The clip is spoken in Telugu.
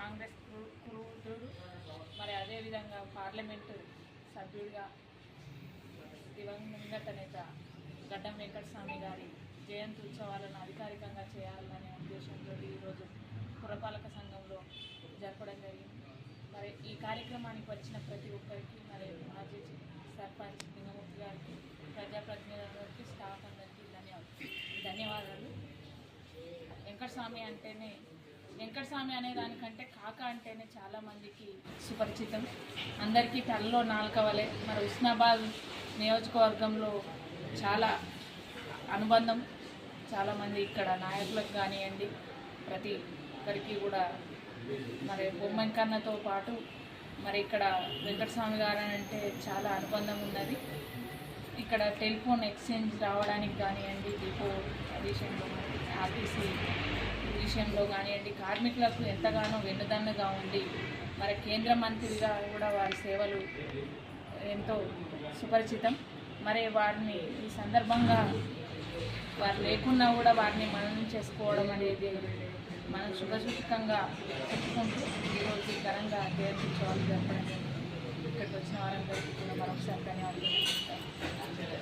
కాంగ్రెస్ క్రూరుడు, మరి అదేవిధంగా పార్లమెంటు సభ్యుడిగా దివంగత నేత గడ్డం వెంకటస్వామి గారి జయంతి ఉత్సవాలను అధికారికంగా చేయాలనే ఉద్దేశంతో ఈరోజు పురపాలక సంఘంలో జరపడం జరిగింది. మరి ఈ కార్యక్రమానికి వచ్చిన ప్రతి ఒక్కరికి, మరి మాజీ సర్పంచ్ లింగమూర్తి గారికి, ప్రజాప్రతినిధులందరికీ, స్టాఫ్ అందరికీ ధన్యవాదాలు. వెంకటస్వామి అనే దానికంటే కాక అంటేనే చాలామందికి సుపరిచితం. అందరికీ తలలో నాలుక వలె. మరి హుస్నాబాద్ నియోజకవర్గంలో చాలా అనుబంధం. చాలామంది ఇక్కడ నాయకులకు కానివ్వండి, ప్రతి ఒక్కరికి కూడా మరి బొమ్మకన్నతో పాటు మరి ఇక్కడ వెంకటస్వామి గారు అంటే చాలా అనుబంధం ఉన్నది. ఇక్కడ టెలిఫోన్ ఎక్స్చేంజ్ రావడానికి కానివ్వండి, డిపో విషయంలో, ఆర్టీసీ విషయంలో కానివ్వండి, కార్మికులకు ఎంతగానో వెన్నుదన్నుగా ఉండి మరి కేంద్ర మంత్రిగా కూడా వారి సేవలు ఎంతో సుపరిచితం. మరి వారిని ఈ సందర్భంగా వారు లేకున్నా కూడా వారిని మననం చేసుకోవడం అనేది మనం శుభసూచకంగా చెప్పుకుంటూ ఈరోజు ఘనంగా జయంతించే వాళ్ళు జరపడం. ఇక్కడికి వచ్చిన వారందరికీ కూడా మరొకసారి ధన్యవాదాలు.